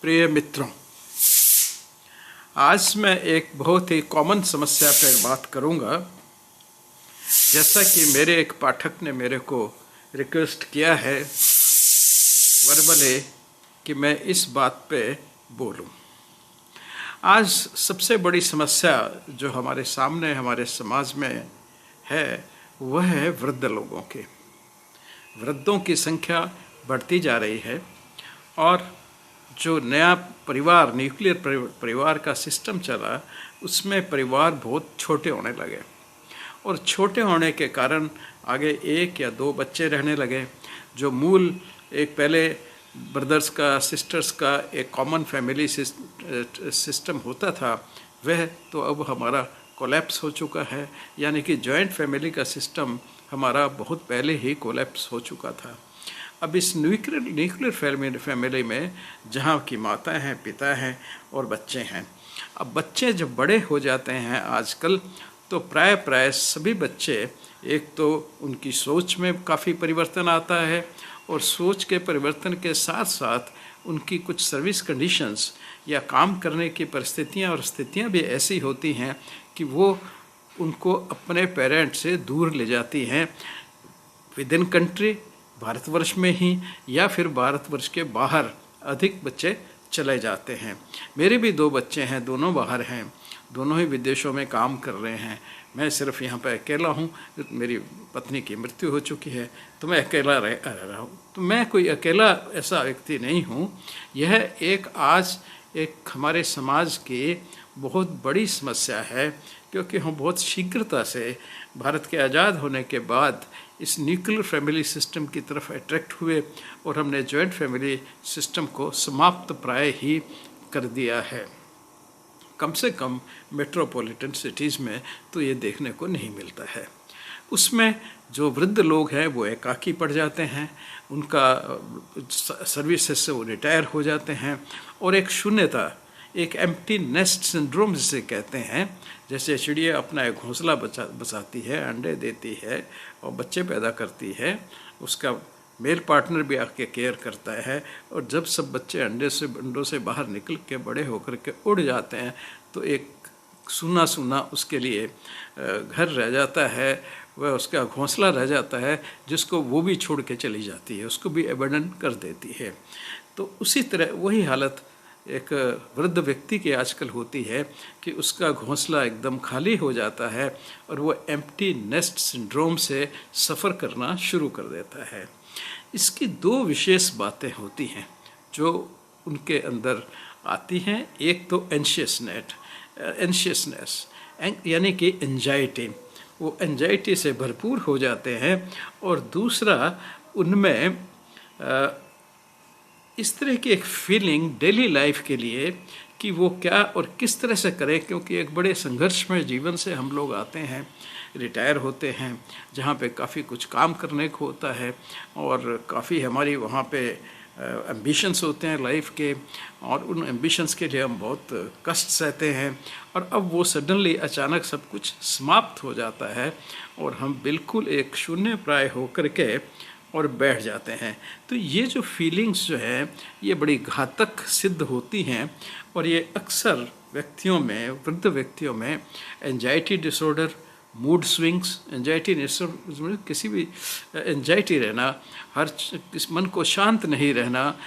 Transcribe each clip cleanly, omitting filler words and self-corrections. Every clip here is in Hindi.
प्रिय मित्रों, आज मैं एक बहुत ही कॉमन समस्या पर बात करूंगा। जैसा कि मेरे एक पाठक ने मेरे को रिक्वेस्ट किया है वर्बली कि मैं इस बात पे बोलूं। आज सबसे बड़ी समस्या जो हमारे सामने हमारे समाज में है वह है वृद्ध लोगों की। वृद्धों की संख्या बढ़ती जा रही है और जो नया परिवार न्यूक्लियर परिवार का सिस्टम चला उसमें परिवार बहुत छोटे होने लगे और छोटे होने के कारण आगे एक या दो बच्चे रहने लगे। जो मूल एक पहले ब्रदर्स का सिस्टर्स का एक कॉमन फैमिली सिस्टम होता था वह तो अब हमारा कोलैप्स हो चुका है, यानी कि जॉइंट फैमिली का सिस्टम हमारा बहुत पहले ही कोलैप्स हो चुका था। अब इस न्यूक्लियर फैमिली में जहाँ की माता हैं, पिता हैं और बच्चे हैं। अब बच्चे जब बड़े हो जाते हैं आजकल तो प्राय सभी बच्चे, एक तो उनकी सोच में काफ़ी परिवर्तन आता है और सोच के परिवर्तन के साथ साथ उनकी कुछ सर्विस कंडीशंस या काम करने की परिस्थितियाँ और स्थितियाँ भी ऐसी होती हैं कि वो उनको अपने पेरेंट्स से दूर ले जाती हैं, विद इन कंट्री भारतवर्ष में ही या फिर भारतवर्ष के बाहर अधिक बच्चे चले जाते हैं। मेरे भी दो बच्चे हैं, दोनों बाहर हैं, दोनों ही विदेशों में काम कर रहे हैं। मैं सिर्फ यहाँ पर अकेला हूँ, मेरी पत्नी की मृत्यु हो चुकी है तो मैं अकेला रह रहा हूँ। तो मैं कोई अकेला ऐसा व्यक्ति नहीं हूँ। यह आज एक हमारे समाज की बहुत बड़ी समस्या है, क्योंकि हम बहुत शीघ्रता से भारत के आज़ाद होने के बाद इस न्यूक्लियर फैमिली सिस्टम की तरफ अट्रैक्ट हुए और हमने जॉइंट फैमिली सिस्टम को समाप्त प्राय ही कर दिया है। कम से कम मेट्रोपॉलिटन सिटीज़ में तो ये देखने को नहीं मिलता है। उसमें जो वृद्ध लोग हैं वो एकाकी पड़ जाते हैं, उनका सर्विसेज से वो रिटायर हो जाते हैं और एक शून्यता, एक एम्प्टी नेस्ट सिंड्रोम जिसे कहते हैं, जैसे चिड़िया अपना एक घोंसला बसाती है, अंडे देती है और बच्चे पैदा करती है, उसका मेल पार्टनर भी आके केयर करता है और जब सब बच्चे अंडों से बाहर निकल के बड़े होकर के उड़ जाते हैं तो एक सूना सूना उसके लिए घर रह जाता है, वह उसका घोंसला रह जाता है जिसको वो भी छोड़ के चली जाती है, उसको भी अबैंडन कर देती है। तो उसी तरह वही हालत एक वृद्ध व्यक्ति की आजकल होती है कि उसका घोंसला एकदम खाली हो जाता है और वो एम्प्टी नेस्ट सिंड्रोम से सफ़र करना शुरू कर देता है। इसकी दो विशेष बातें होती हैं जो उनके अंदर आती हैं। एक तो एंशियसनेस यानी कि एंजाइटी, वो एंजाइटी से भरपूर हो जाते हैं और दूसरा उनमें इस तरह की एक फीलिंग डेली लाइफ के लिए कि वो क्या और किस तरह से करें, क्योंकि एक बड़े संघर्षमय जीवन से हम लोग आते हैं, रिटायर होते हैं, जहाँ पे काफ़ी कुछ काम करने को होता है और काफ़ी हमारी वहाँ पे एम्बिशंस होते हैं लाइफ के और उन एम्बिशंस के लिए हम बहुत कष्ट सहते हैं और अब वो सडनली अचानक सब कुछ समाप्त हो जाता है और हम बिल्कुल एक शून्य प्राय होकर के और बैठ जाते हैं। तो ये जो फीलिंग्स जो है ये बड़ी घातक सिद्ध होती हैं और ये अक्सर व्यक्तियों में, वृद्ध व्यक्तियों में anxiety disorder, mood swings, anxiety disorder, किसी भी एंजाइटी रहना, हर मन को शांत नहीं रहना,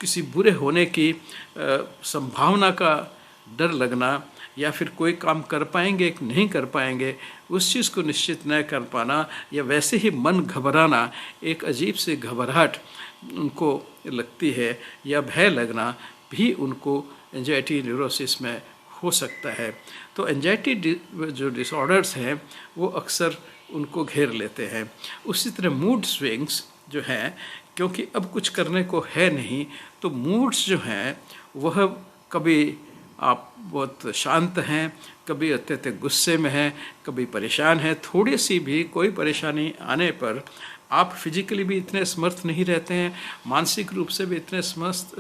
किसी बुरे होने की संभावना का डर लगना या फिर कोई काम कर पाएंगे कि नहीं कर पाएंगे उस चीज़ को निश्चित न कर पाना या वैसे ही मन घबराना, एक अजीब सी घबराहट उनको लगती है या भय लगना भी उनको एंजाइटी न्यूरोसिस में हो सकता है। तो एंजाइटी जो डिसऑर्डर्स हैं वो अक्सर उनको घेर लेते हैं। उसी तरह मूड स्विंग्स जो हैं, क्योंकि अब कुछ करने को है नहीं तो मूड्स जो हैं वह कभी आप बहुत शांत हैं, कभी अत्यधिक गुस्से में हैं, कभी परेशान हैं। थोड़ी सी भी कोई परेशानी आने पर आप फिजिकली भी इतने समर्थ नहीं रहते हैं, मानसिक रूप से भी इतने समर्थ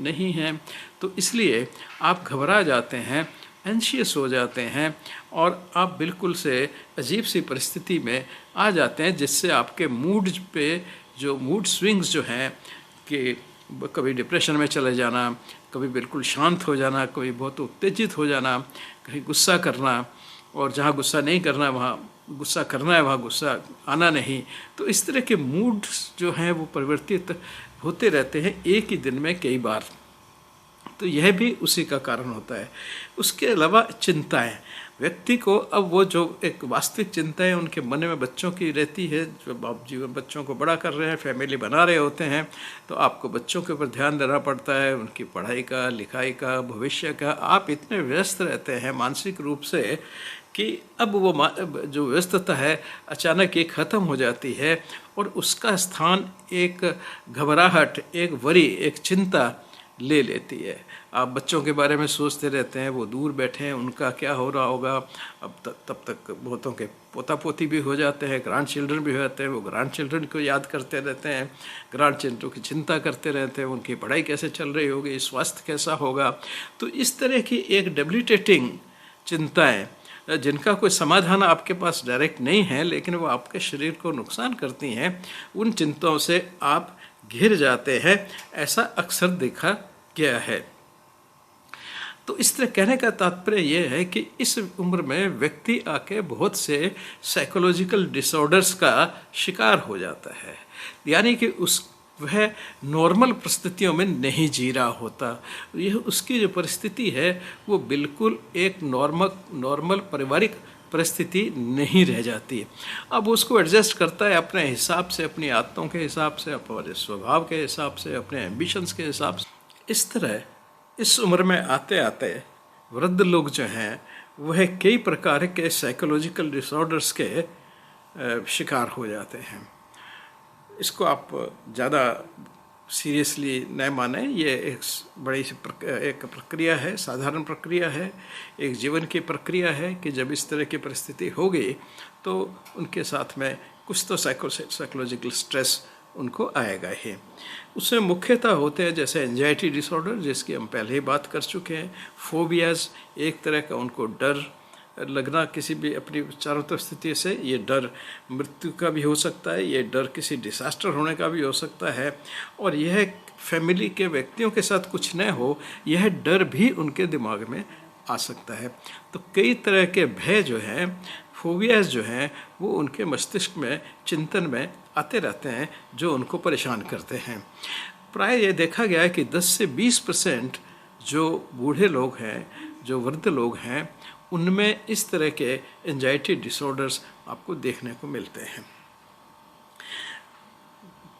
नहीं हैं, तो इसलिए आप घबरा जाते हैं, एंशियस हो जाते हैं और आप बिल्कुल से अजीब सी परिस्थिति में आ जाते हैं जिससे आपके मूड पे जो मूड स्विंग्स जो हैं कि कभी डिप्रेशन में चले जाना, कभी बिल्कुल शांत हो जाना, कभी बहुत उत्तेजित हो जाना, कहीं गुस्सा करना, और जहाँ गुस्सा नहीं करना वहाँ गुस्सा करना है, वहाँ गुस्सा आना नहीं। तो इस तरह के मूड्स जो हैं वो परिवर्तित होते रहते हैं एक ही दिन में कई बार। तो यह भी उसी का कारण होता है। उसके अलावा चिंताएं, व्यक्ति को अब वो जो एक वास्तविक चिंताएं उनके मन में बच्चों की रहती है, जब आप जीवन बच्चों को बड़ा कर रहे हैं, फैमिली बना रहे होते हैं, तो आपको बच्चों के ऊपर ध्यान देना पड़ता है, उनकी पढ़ाई का, लिखाई का, भविष्य का। आप इतने व्यस्त रहते हैं मानसिक रूप से कि अब वो जो व्यस्तता है अचानक ये ख़त्म हो जाती है, और उसका स्थान एक घबराहट, एक वरी, एक चिंता ले लेती है। आप बच्चों के बारे में सोचते रहते हैं, वो दूर बैठे हैं, उनका क्या हो रहा होगा। अब तब तक बहुतों के पोता पोती भी हो जाते हैं, ग्रैंड चिल्ड्रन भी हो जाते हैं, वो ग्रैंड चिल्ड्रन को याद करते रहते हैं, ग्रैंड चिल्ड्रन की चिंता करते रहते हैं, उनकी पढ़ाई कैसे चल रही होगी, स्वास्थ्य कैसा होगा। तो इस तरह की एक डेबिलिटेटिंग चिंताएँ, जिनका कोई समाधान आपके पास डायरेक्ट नहीं है, लेकिन वो आपके शरीर को नुकसान करती हैं, उन चिंताओं से आप घिर जाते हैं। ऐसा अक्सर देखा गया है। तो इस तरह कहने का तात्पर्य यह है कि इस उम्र में व्यक्ति आके बहुत से साइकोलॉजिकल डिसऑर्डर्स का शिकार हो जाता है, यानी कि वह नॉर्मल परिस्थितियों में नहीं जी रहा होता। यह उसकी जो परिस्थिति है वो बिल्कुल एक नॉर्मल पारिवारिक परिस्थिति नहीं रह जाती है। अब उसको एडजस्ट करता है अपने हिसाब से, अपनी आदतों के हिसाब से, अपने स्वभाव के हिसाब से, अपने एम्बिशंस के हिसाब से। इस तरह इस उम्र में आते आते वृद्ध लोग जो हैं वह कई प्रकार के साइकोलॉजिकल डिसऑर्डर्स के शिकार हो जाते हैं। इसको आप ज़्यादा सीरियसली न माने, ये एक बड़ी सी एक प्रक्रिया है, साधारण प्रक्रिया है, एक जीवन की प्रक्रिया है कि जब इस तरह की परिस्थिति हो गई तो उनके साथ में कुछ तो साइकोलॉजिकल स्ट्रेस उनको आएगा ही। उसमें मुख्यतः होते हैं जैसे एंजाइटी डिसऑर्डर, जिसकी हम पहले ही बात कर चुके हैं। फोबियाज, एक तरह का उनको डर लगना किसी भी अपनी चारों तरफ स्थिति से, ये डर मृत्यु का भी हो सकता है, ये डर किसी डिसास्टर होने का भी हो सकता है, और यह फैमिली के व्यक्तियों के साथ कुछ न हो, यह डर भी उनके दिमाग में आ सकता है। तो कई तरह के भय जो हैं, फोबियाज जो हैं, वो उनके मस्तिष्क में, चिंतन में आते रहते हैं, जो उनको परेशान करते हैं। प्राय ये देखा गया है कि 10 से 20% जो बूढ़े लोग हैं, जो वृद्ध लोग हैं, उनमें इस तरह के एंजाइटी डिसऑर्डर्स आपको देखने को मिलते हैं।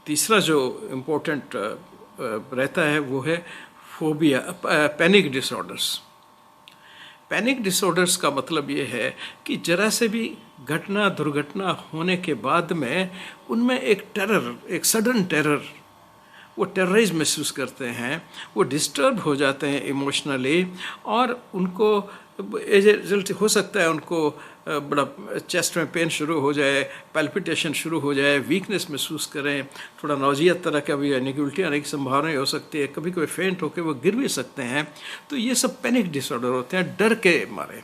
तीसरा जो इम्पोर्टेंट रहता है वो है phobia, panic disorders. Panic disorders का मतलब ये है कि जरा से भी दुर्घटना होने के बाद में उनमें एक टेरर, एक सडन टेरर, वो टेरराइज महसूस करते हैं, वो डिस्टर्ब हो जाते हैं इमोशनली, और उनको एज ए रिजल्ट हो सकता है उनको बड़ा चेस्ट में पेन शुरू हो जाए, पैल्पिटेशन शुरू हो जाए, वीकनेस महसूस करें, थोड़ा नौजियत तरह का भी, यानी कि उल्टी आने की संभावना हो सकती है, कभी कभी फेंट होकर वो गिर भी सकते हैं। तो ये सब पैनिक डिसऑर्डर होते हैं, डर के मारे।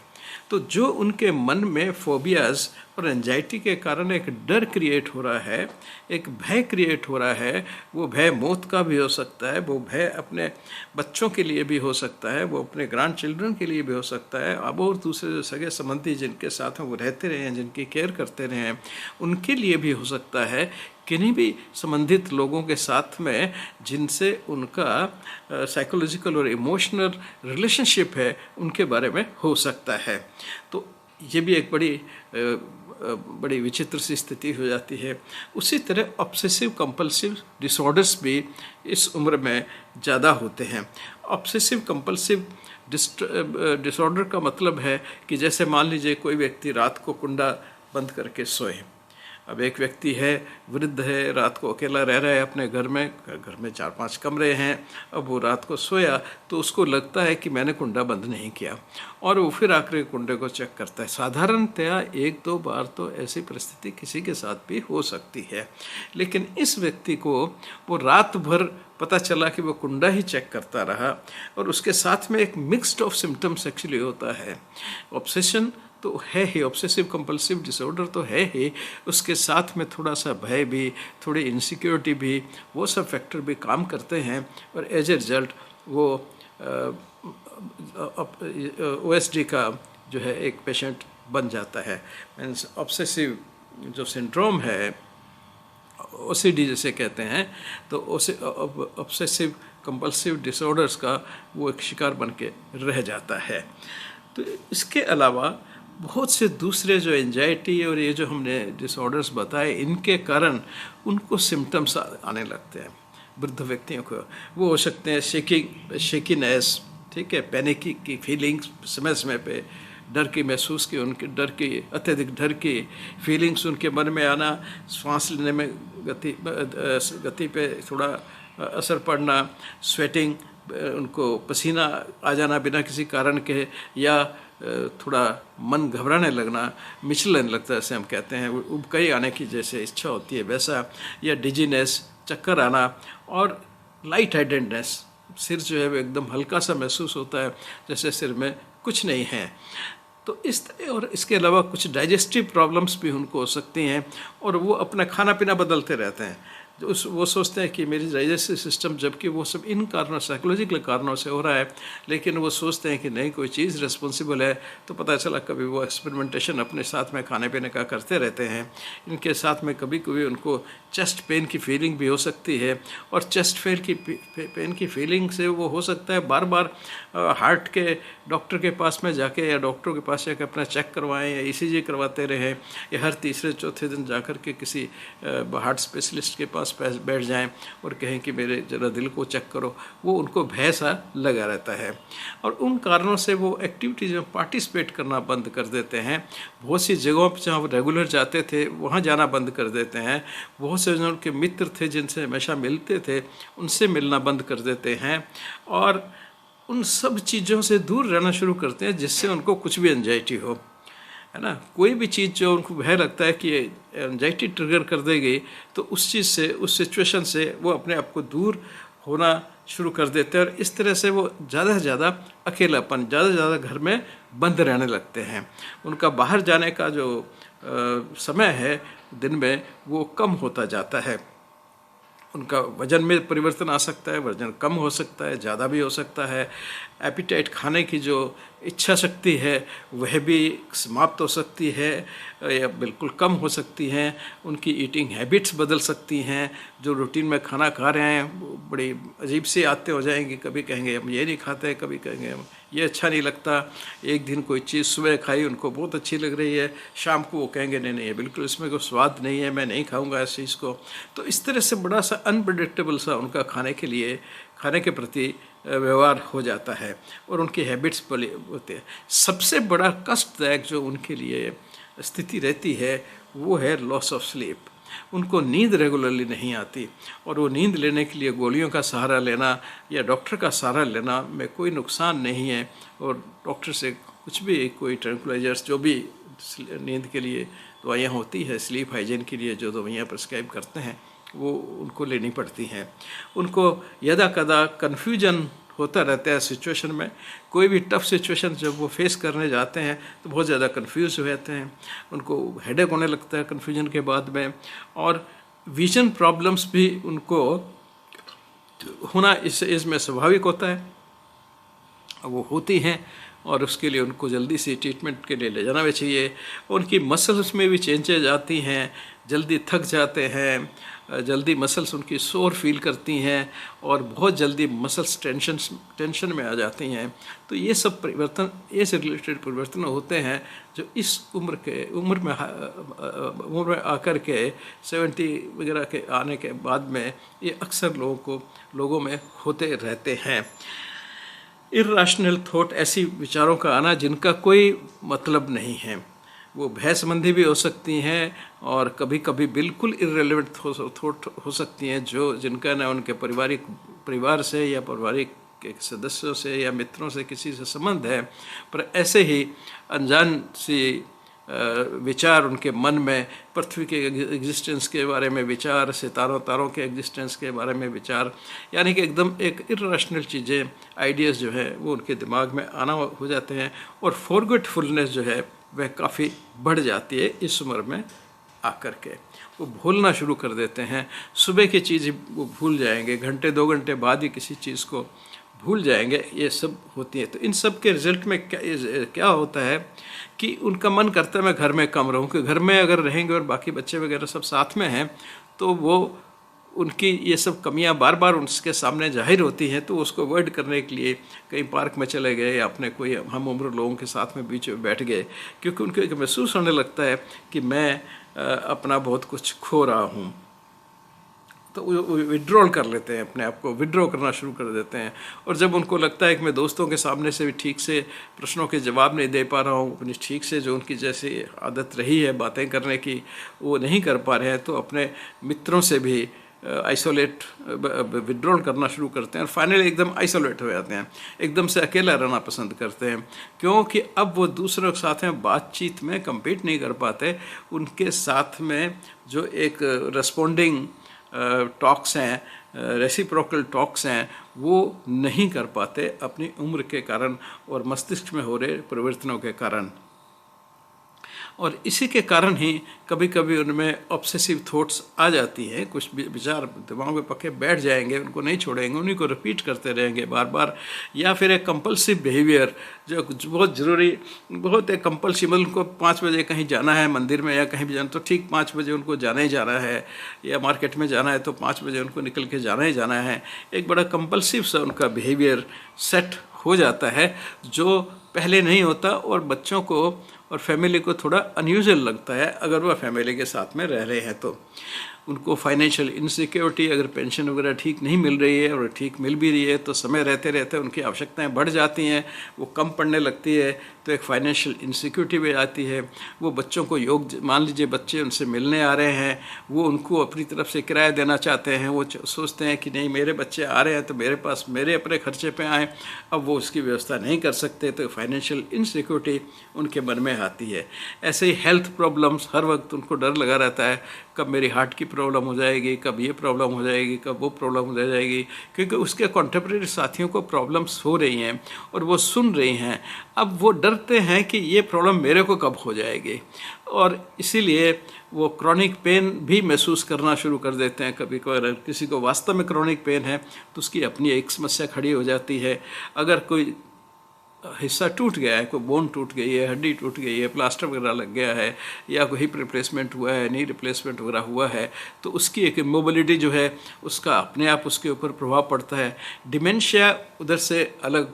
तो जो उनके मन में फोबियाज और एंजाइटी के कारण एक डर क्रिएट हो रहा है, एक भय क्रिएट हो रहा है, वो भय मौत का भी हो सकता है, वो भय अपने बच्चों के लिए भी हो सकता है, वो अपने ग्रैंड चिल्ड्रन के लिए भी हो सकता है, अब और दूसरे जो सगे संबंधी जिनके साथ वो रहते रहे हैं, जिनकी केयर करते रहे हैं, उनके लिए भी हो सकता है। किन्हीं भी संबंधित लोगों के साथ में जिनसे उनका साइकोलॉजिकल और इमोशनल रिलेशनशिप है, उनके बारे में हो सकता है। तो ये भी एक बड़ी विचित्र सी स्थिति हो जाती है। उसी तरह ऑब्सेसिव कंपल्सिव डिसऑर्डर्स भी इस उम्र में ज़्यादा होते हैं। ऑब्सेसिव कंपल्सिव डिसऑर्डर का मतलब है कि जैसे मान लीजिए कोई व्यक्ति रात को कुंडा बंद करके सोए। अब एक व्यक्ति है, वृद्ध है, रात को अकेला रह रहा है अपने घर में 4-5 कमरे हैं। अब वो रात को सोया तो उसको लगता है कि मैंने कुंडा बंद नहीं किया, और वो फिर आकर कुंडे को चेक करता है। साधारणतया 1-2 बार तो ऐसी परिस्थिति किसी के साथ भी हो सकती है, लेकिन इस व्यक्ति को वो रात भर पता चला कि वो कुंडा ही चेक करता रहा, और उसके साथ में एक मिक्स्ड ऑफ सिम्टम्स एक्चुअली होता है। ऑब्सेशन तो है ही, ऑब्सेसिव कंपल्सिव डिसऑर्डर तो है ही, उसके साथ में थोड़ा सा भय भी, थोड़ी इनसिक्योरिटी भी, वो सब फैक्टर भी काम करते हैं और एज ए रिजल्ट वो OSD का जो है एक पेशेंट बन जाता है। मीन्स ऑब्सेसिव जो सिंड्रोम है, OCD जिसे कहते हैं, तो ऑब्सेसिव कंपल्सिव डिसऑर्डर्स का वो एक शिकार बन के रह जाता है। तो इसके अलावा बहुत से दूसरे जो एंजाइटी और ये जो हमने डिसऑर्डर्स बताए, इनके कारण उनको सिम्टम्स आने लगते हैं वृद्ध व्यक्तियों को। वो हो सकते हैं शेकीनेस, ठीक है, पैनिक की फीलिंग्स समय समय पे, डर की महसूस की, उनके डर की, अत्यधिक डर की फीलिंग्स उनके मन में आना, सांस लेने में गति पे थोड़ा असर पड़ना, स्वेटिंग, उनको पसीना आ जाना बिना किसी कारण के, या थोड़ा मन घबराने लगना, मिचलने लगता है जैसे हम कहते हैं, उबकाई आने की जैसे इच्छा होती है वैसा, या डिजीनेस, चक्कर आना, और लाइट हेडेडनेस, सिर जो है वो एकदम हल्का सा महसूस होता है जैसे सिर में कुछ नहीं है। तो इस तरह, और इसके अलावा कुछ डाइजेस्टिव प्रॉब्लम्स भी उनको हो सकती हैं, और वो अपना खाना पीना बदलते रहते हैं। वो सोचते हैं कि मेरी डाइजेस्टिव सिस्टम, जबकि वो सब इन कारणों, साइकोलॉजिकल कारणों से हो रहा है, लेकिन वो सोचते हैं कि नहीं कोई चीज़ रिस्पॉन्सिबल है। तो पता चला कभी वो एक्सपेरिमेंटेशन अपने साथ में खाने पीने का करते रहते हैं। इनके साथ में कभी कभी उनको चेस्ट पेन की फीलिंग भी हो सकती है, और चेस्ट पेन की फीलिंग से वो हो सकता है बार बार हार्ट के डॉक्टर के पास में जाके, या डॉक्टरों के पास जाकर अपना चेक करवाएं, या ECG करवाते रहें, या हर तीसरे चौथे दिन जाकर के किसी हार्ट स्पेशलिस्ट के पास बैठ जाएं और कहें कि मेरे ज़रा दिल को चेक करो। वो उनको भय सा लगा रहता है, और उन कारणों से वो एक्टिविटीज़ में पार्टिसिपेट करना बंद कर देते हैं। बहुत सी जगहों पर जहाँ वो रेगुलर जाते थे वहाँ जाना बंद कर देते हैं। बहुत से जो उनके मित्र थे जिनसे हमेशा मिलते थे उनसे मिलना बंद कर देते हैं, और उन सब चीज़ों से दूर रहना शुरू करते हैं जिससे उनको कुछ भी एंजाइटी हो, है ना। कोई भी चीज़ जो उनको भय लगता है कि एंजाइटी ट्रिगर कर देगी, तो उस चीज़ से, उस सिचुएशन से वो अपने आप को दूर होना शुरू कर देते हैं, और इस तरह से वो ज़्यादा से ज़्यादा अकेलापन, ज़्यादा से ज़्यादा घर में बंद रहने लगते हैं। उनका बाहर जाने का जो समय है दिन में वो कम होता जाता है। उनका वज़न में परिवर्तन आ सकता है, वज़न कम हो सकता है, ज़्यादा भी हो सकता है। एपिटाइट, खाने की जो इच्छा शक्ति है वह भी समाप्त हो सकती है या बिल्कुल कम हो सकती हैं। उनकी ईटिंग हैबिट्स बदल सकती हैं। जो रूटीन में खाना खा रहे हैं वो बड़ी अजीब सी आदतें हो जाएंगी। कभी कहेंगे हम ये नहीं खाते, कभी कहेंगे हम ये अच्छा नहीं लगता। एक दिन कोई चीज़ सुबह खाई, उनको बहुत अच्छी लग रही है, शाम को वो कहेंगे नहीं नहीं, बिल्कुल इसमें कोई स्वाद नहीं है, मैं नहीं खाऊंगा इस चीज़ को। तो इस तरह से बड़ा सा अनप्रेडिक्टेबल सा उनका खाने के प्रति व्यवहार हो जाता है, और उनकी हैबिट्स बड़ी होते हैं। सबसे बड़ा कष्टदायक जो उनके लिए स्थिति रहती है वो है लॉस ऑफ स्लीप। उनको नींद रेगुलरली नहीं आती, और वो नींद लेने के लिए गोलियों का सहारा लेना या डॉक्टर का सहारा लेना में कोई नुकसान नहीं है। और डॉक्टर से कुछ भी, कोई ट्रैंक्विलाइजर्स, जो भी नींद के लिए दवाइयाँ होती है, स्लीप हाइजीन के लिए जो दवाइयाँ प्रिस्क्राइब करते हैं वो उनको लेनी पड़ती हैं। उनको यदा कदा कन्फ्यूजन होता रहता है सिचुएशन में। कोई भी टफ सिचुएशन जब वो फेस करने जाते हैं तो बहुत ज़्यादा कन्फ्यूज हो जाते हैं, उनको हेडेक होने लगता है कन्फ्यूजन के बाद में। और विजन प्रॉब्लम्स भी उनको होना इस एज में स्वाभाविक होता है, वो होती हैं, और उसके लिए उनको जल्दी से ट्रीटमेंट के लिए ले जाना भी चाहिए। उनकी मसल्स में भी चेंजेज आती हैं, जल्दी थक जाते हैं, जल्दी मसल्स उनकी सोर फील करती हैं, और बहुत जल्दी मसल्स टेंशन में आ जाती हैं। तो ये सब परिवर्तन, ये से रिलेटेड परिवर्तन होते हैं जो इस उम्र में आकर के 70 वगैरह के आने के बाद में ये अक्सर लोगों में होते रहते हैं। इर्राशनल थॉट, ऐसी विचारों का आना जिनका कोई मतलब नहीं है। वो भय संबंधी भी हो सकती हैं, और कभी कभी बिल्कुल इर्रेलेवेंट थॉट हो सकती हैं जिनका ना उनके परिवार से या पारिवारिक सदस्यों से या मित्रों से किसी से संबंध है, पर ऐसे ही अनजान सी विचार उनके मन में, पृथ्वी के एग्जिस्टेंस के बारे में विचार, तारों के एग्जिस्टेंस के बारे में विचार, यानी कि एकदम एक इर्रेशनल चीज़ें, आइडियाज़ जो है वो उनके दिमाग में आना हो जाते हैं। और फॉरगेटफुलनेस जो है वह काफ़ी बढ़ जाती है इस उम्र में आकर के। वो भूलना शुरू कर देते हैं, सुबह की चीज़ वो भूल जाएंगे, घंटे 2 घंटे बाद ही किसी चीज़ को भूल जाएंगे, ये सब होती है। तो इन सब के रिजल्ट में क्या होता है कि उनका मन करता है मैं घर में कम रहूं, कि घर में अगर रहेंगे और बाकी बच्चे वगैरह सब साथ में हैं तो वो उनकी ये सब कमियां बार बार उनके सामने जाहिर होती हैं, तो उसको अवॉइड करने के लिए कहीं पार्क में चले गए या अपने कोई हम उम्र लोगों के साथ में बीच में बैठ गए, क्योंकि उनको एक महसूस होने लगता है कि मैं अपना बहुत कुछ खो रहा हूँ। तो वो विड्रॉल कर लेते हैं, अपने आप को विड्रॉ करना शुरू कर देते हैं। और जब उनको लगता है कि मैं दोस्तों के सामने से भी ठीक से प्रश्नों के जवाब नहीं दे पा रहा हूँ, अपनी ठीक से जो उनकी जैसी आदत रही है बातें करने की वो नहीं कर पा रहे हैं, तो अपने मित्रों से भी आइसोलेट विड्रॉल करना शुरू करते हैं और फाइनली एकदम आइसोलेट हो जाते हैं, एकदम से अकेला रहना पसंद करते हैं, क्योंकि अब वो दूसरों के साथ में बातचीत में compete नहीं कर पाते। उनके साथ में जो एक रेस्पोंडिंग टॉक्स हैं, रेसिप्रोकल टॉक्स हैं, वो नहीं कर पाते अपनी उम्र के कारण और मस्तिष्क में हो रहे परिवर्तनों के कारण। और इसी के कारण ही कभी कभी उनमें ऑब्सेसिव थॉट्स आ जाती हैं, कुछ विचार दिमाग में पक्के बैठ जाएंगे, उनको नहीं छोड़ेंगे, उन्हीं को रिपीट करते रहेंगे बार बार। या फिर एक कंपल्सिव बिहेवियर जो बहुत ज़रूरी, बहुत एक कंपल्सिव, उनको 5 बजे कहीं जाना है मंदिर में या कहीं भी जाना तो ठीक 5 बजे उनको जाना ही जाना है, या मार्केट में जाना है तो 5 बजे उनको निकल के जाना ही जाना है। एक बड़ा कंपल्सिव सा उनका बिहेवियर सेट हो जाता है जो पहले नहीं होता, और बच्चों को और फैमिली को थोड़ा अनयूजुअल लगता है अगर वह फैमिली के साथ में रह रहे हैं तो। उनको फाइनेंशियल इनसिक्योरिटी, अगर पेंशन वगैरह ठीक नहीं मिल रही है और ठीक मिल भी रही है तो समय रहते रहते उनकी आवश्यकताएं बढ़ जाती हैं, वो कम पड़ने लगती है, तो एक फाइनेंशियल इनसिक्योरिटी भी आती है। वो बच्चों को मान लीजिए बच्चे उनसे मिलने आ रहे हैं, वो उनको अपनी तरफ से किराया देना चाहते हैं, वो सोचते हैं कि नहीं मेरे बच्चे आ रहे हैं तो मेरे पास मेरे अपने खर्चे पे आएँ, अब वो उसकी व्यवस्था नहीं कर सकते, तो फाइनेंशियल इनसिक्योरिटी उनके मन में आती है। ऐसे ही हेल्थ प्रॉब्लम्स, हर वक्त उनको डर लगा रहता है कब मेरी हार्ट की प्रॉब्लम हो जाएगी, कब ये प्रॉब्लम हो जाएगी, कब वो प्रॉब्लम हो जाएगी, क्योंकि उसके कॉन्टेम्परेरी साथियों को प्रॉब्लम्स हो रही हैं और वो सुन रही हैं। अब वो डरते हैं कि ये प्रॉब्लम मेरे को कब हो जाएगी, और इसीलिए वो क्रॉनिक पेन भी महसूस करना शुरू कर देते हैं। कभी कभार किसी को वास्तव में क्रॉनिक पेन है तो उसकी अपनी एक समस्या खड़ी हो जाती है। अगर कोई हिस्सा टूट गया है, कोई बोन टूट गई है, हड्डी टूट गई है, प्लास्टर वगैरह लग गया है, या कोई हिप रिप्लेसमेंट हुआ है, नी रिप्लेसमेंट वगैरह हुआ है, तो उसकी एक मोबिलिटी जो है उसका अपने आप उसके ऊपर प्रभाव पड़ता है। डिमेंशिया उधर से अलग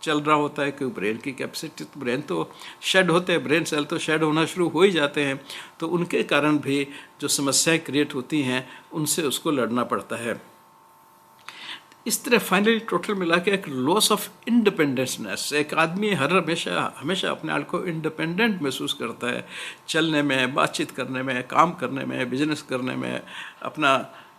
चल रहा होता है, क्योंकि ब्रेन की कैपेसिटी, तो ब्रेन तो शेड होते हैं, ब्रेन सेल तो शेड होना शुरू हो ही जाते हैं, तो उनके कारण भी जो समस्याएं क्रिएट होती हैं उनसे उसको लड़ना पड़ता है। इस तरह फाइनली टोटल मिला के एक लॉस ऑफ इंडिपेंडेंसनेस, एक आदमी हमेशा अपने आप को इंडिपेंडेंट महसूस करता है, चलने में, बातचीत करने में, काम करने में, बिजनेस करने में, अपना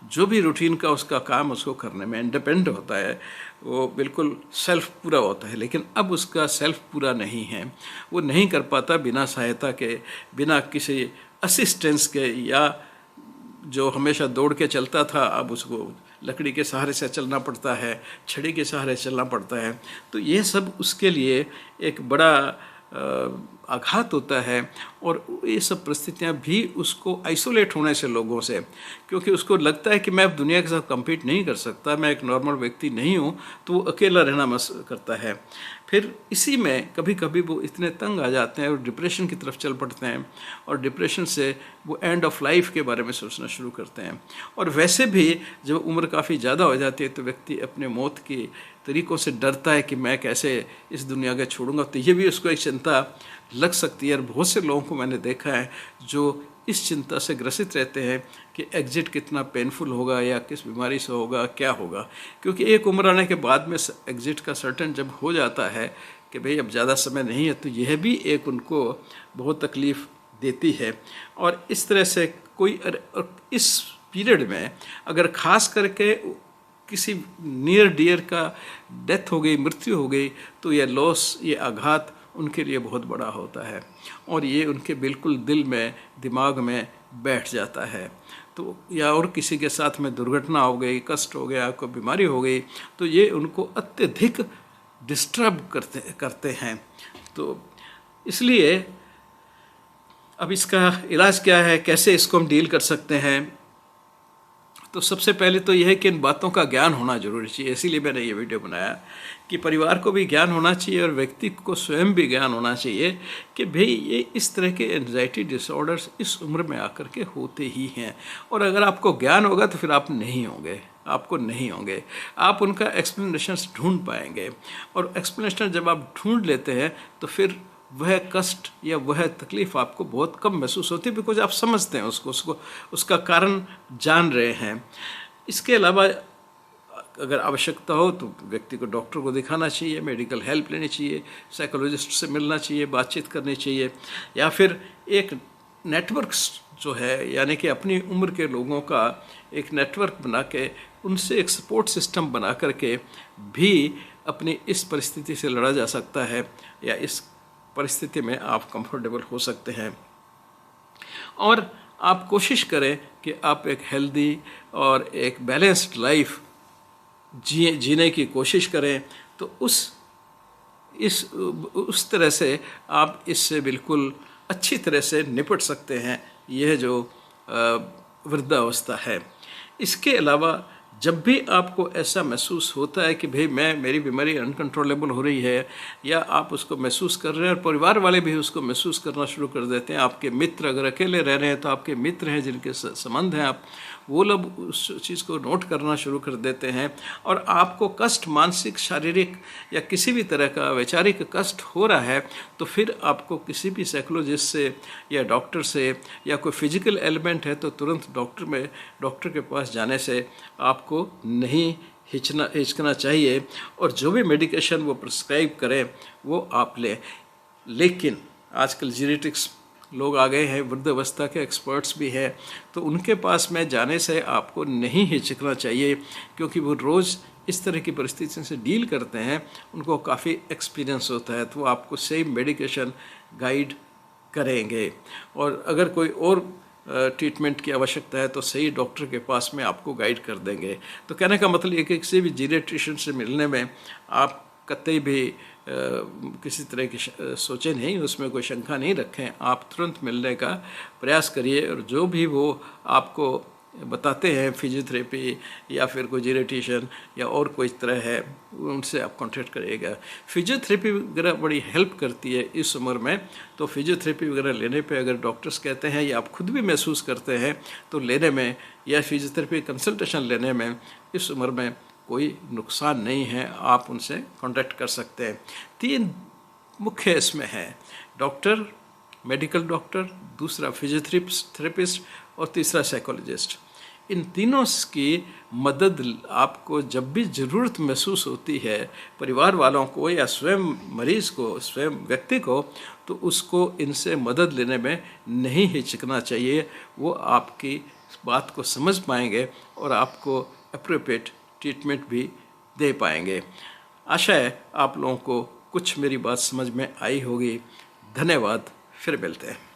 जो भी रूटीन का उसका काम उसको करने में इंडिपेंडेंट होता है, वो बिल्कुल सेल्फ पूरा होता है। लेकिन अब उसका सेल्फ पूरा नहीं है, वो नहीं कर पाता बिना सहायता के, बिना किसी असिस्टेंस के, या जो हमेशा दौड़ के चलता था अब उसको लकड़ी के सहारे से चलना पड़ता है, छड़ी के सहारे से चलना पड़ता है। तो ये सब उसके लिए एक बड़ा आघात होता है, और ये सब परिस्थितियाँ भी उसको आइसोलेट होने से लोगों से, क्योंकि उसको लगता है कि मैं अब दुनिया के साथ compete नहीं कर सकता, मैं एक नॉर्मल व्यक्ति नहीं हूँ, तो वो अकेला रहना करता है। फिर इसी में कभी कभी वो इतने तंग आ जाते हैं और डिप्रेशन की तरफ चल पड़ते हैं, और डिप्रेशन से वो एंड ऑफ लाइफ के बारे में सोचना शुरू करते हैं। और वैसे भी जब उम्र काफ़ी ज़्यादा हो जाती है तो व्यक्ति अपने मौत की तरीक़ों से डरता है कि मैं कैसे इस दुनिया को छोड़ूंगा, तो ये भी उसको एक चिंता लग सकती है। और बहुत से लोगों को मैंने देखा है जो इस चिंता से ग्रसित रहते हैं कि एग्जिट कितना पेनफुल होगा, या किस बीमारी से होगा, क्या होगा, क्योंकि एक उम्र आने के बाद में एग्जिट का सर्टेन जब हो जाता है कि भाई अब ज़्यादा समय नहीं है, तो यह भी एक उनको बहुत तकलीफ़ देती है। और इस तरह से कोई इस पीरियड में अगर ख़ास करके किसी नियर डियर का डेथ हो गई, मृत्यु हो गई, तो यह लॉस, ये आघात उनके लिए बहुत बड़ा होता है, और ये उनके बिल्कुल दिल में, दिमाग में बैठ जाता है। तो या और किसी के साथ में दुर्घटना हो गई, कष्ट हो गया, कोई बीमारी हो गई, तो ये उनको अत्यधिक डिस्टर्ब करते हैं। तो इसलिए अब इसका इलाज क्या है, कैसे इसको हम डील कर सकते हैं? तो सबसे पहले तो यह है कि इन बातों का ज्ञान होना जरूरी चाहिए। इसीलिए मैंने ये वीडियो बनाया कि परिवार को भी ज्ञान होना चाहिए और व्यक्ति को स्वयं भी ज्ञान होना चाहिए कि भाई ये इस तरह के एंजाइटी डिसऑर्डर्स इस उम्र में आकर के होते ही हैं। और अगर आपको ज्ञान होगा तो फिर आप नहीं होंगे, आपको नहीं होंगे, आप उनका एक्सप्लेनेशन ढूंढ पाएंगे। और एक्सप्लेनेशन जब आप ढूंढ लेते हैं तो फिर वह कष्ट या वह तकलीफ़ आपको बहुत कम महसूस होती है, बिकॉज आप समझते हैं उसको उसका कारण जान रहे हैं। इसके अलावा अगर आवश्यकता हो तो व्यक्ति को डॉक्टर को दिखाना चाहिए, मेडिकल हेल्प लेनी चाहिए, साइकोलॉजिस्ट से मिलना चाहिए, बातचीत करनी चाहिए, या फिर एक नेटवर्क जो है, यानी कि अपनी उम्र के लोगों का एक नेटवर्क बना के उनसे एक सपोर्ट सिस्टम बना करके भी अपनी इस परिस्थिति से लड़ा जा सकता है, या इस परिस्थिति में आप कंफर्टेबल हो सकते हैं। और आप कोशिश करें कि आप एक हेल्दी और एक बैलेंस्ड लाइफ जीने की कोशिश करें, तो उस तरह से आप इससे बिल्कुल अच्छी तरह से निपट सकते हैं, यह जो वृद्धावस्था है। इसके अलावा जब भी आपको ऐसा महसूस होता है कि भाई मेरी बीमारी अनकंट्रोलेबल हो रही है, या आप उसको महसूस कर रहे हैं और परिवार वाले भी उसको महसूस करना शुरू कर देते हैं, आपके मित्र अगर अकेले रह रहे हैं तो आपके मित्र हैं जिनके संबंध हैं, आप वो लोग उस चीज़ को नोट करना शुरू कर देते हैं, और आपको कष्ट मानसिक, शारीरिक या किसी भी तरह का वैचारिक कष्ट हो रहा है, तो फिर आपको किसी भी साइकोलॉजिस्ट से या डॉक्टर से, या कोई फिजिकल एलिमेंट है तो तुरंत डॉक्टर के पास जाने से आपको नहीं हिचकना चाहिए, और जो भी मेडिकेशन वो प्रिस्क्राइब करें वो आप लें। लेकिन आजकल जेनेटिक्स लोग आ गए हैं, वृद्धावस्था के एक्सपर्ट्स भी हैं, तो उनके पास में जाने से आपको नहीं हिचकना चाहिए, क्योंकि वो रोज़ इस तरह की परिस्थितियों से डील करते हैं, उनको काफ़ी एक्सपीरियंस होता है, तो वो आपको सही मेडिकेशन गाइड करेंगे। और अगर कोई और ट्रीटमेंट की आवश्यकता है तो सही डॉक्टर के पास में आपको गाइड कर देंगे। तो कहने का मतलब ये कि किसी भी जीनेट्रिशियन से मिलने में आप कतई भी किसी तरह की सोचें नहीं, उसमें कोई शंका नहीं रखें, आप तुरंत मिलने का प्रयास करिए, और जो भी वो आपको बताते हैं, फिजियोथेरेपी या फिर कोई जेनेटिशियन या और कोई तरह है, उनसे आप कांटेक्ट करिएगा। फिजियोथेरेपी वगैरह बड़ी हेल्प करती है इस उम्र में, तो फिजियोथेरेपी वगैरह लेने पे अगर डॉक्टर्स कहते हैं या आप खुद भी महसूस करते हैं तो लेने में, या फिजियोथेरेपी कंसल्टेशन लेने में इस उम्र में कोई नुकसान नहीं है, आप उनसे कांटेक्ट कर सकते हैं। 3 मुख्य इसमें हैं, डॉक्टर, मेडिकल डॉक्टर, दूसरा फिजियोथेरेपिस्ट और तीसरा साइकोलॉजिस्ट। इन तीनों की मदद आपको जब भी ज़रूरत महसूस होती है, परिवार वालों को या स्वयं मरीज़ को, स्वयं व्यक्ति को, तो उसको इनसे मदद लेने में नहीं हिचकना चाहिए। वो आपकी बात को समझ पाएंगे और आपको अप्रोप्रिएट ट्रीटमेंट भी दे पाएंगे। आशा है आप लोगों को कुछ मेरी बात समझ में आई होगी। धन्यवाद, फिर मिलते हैं।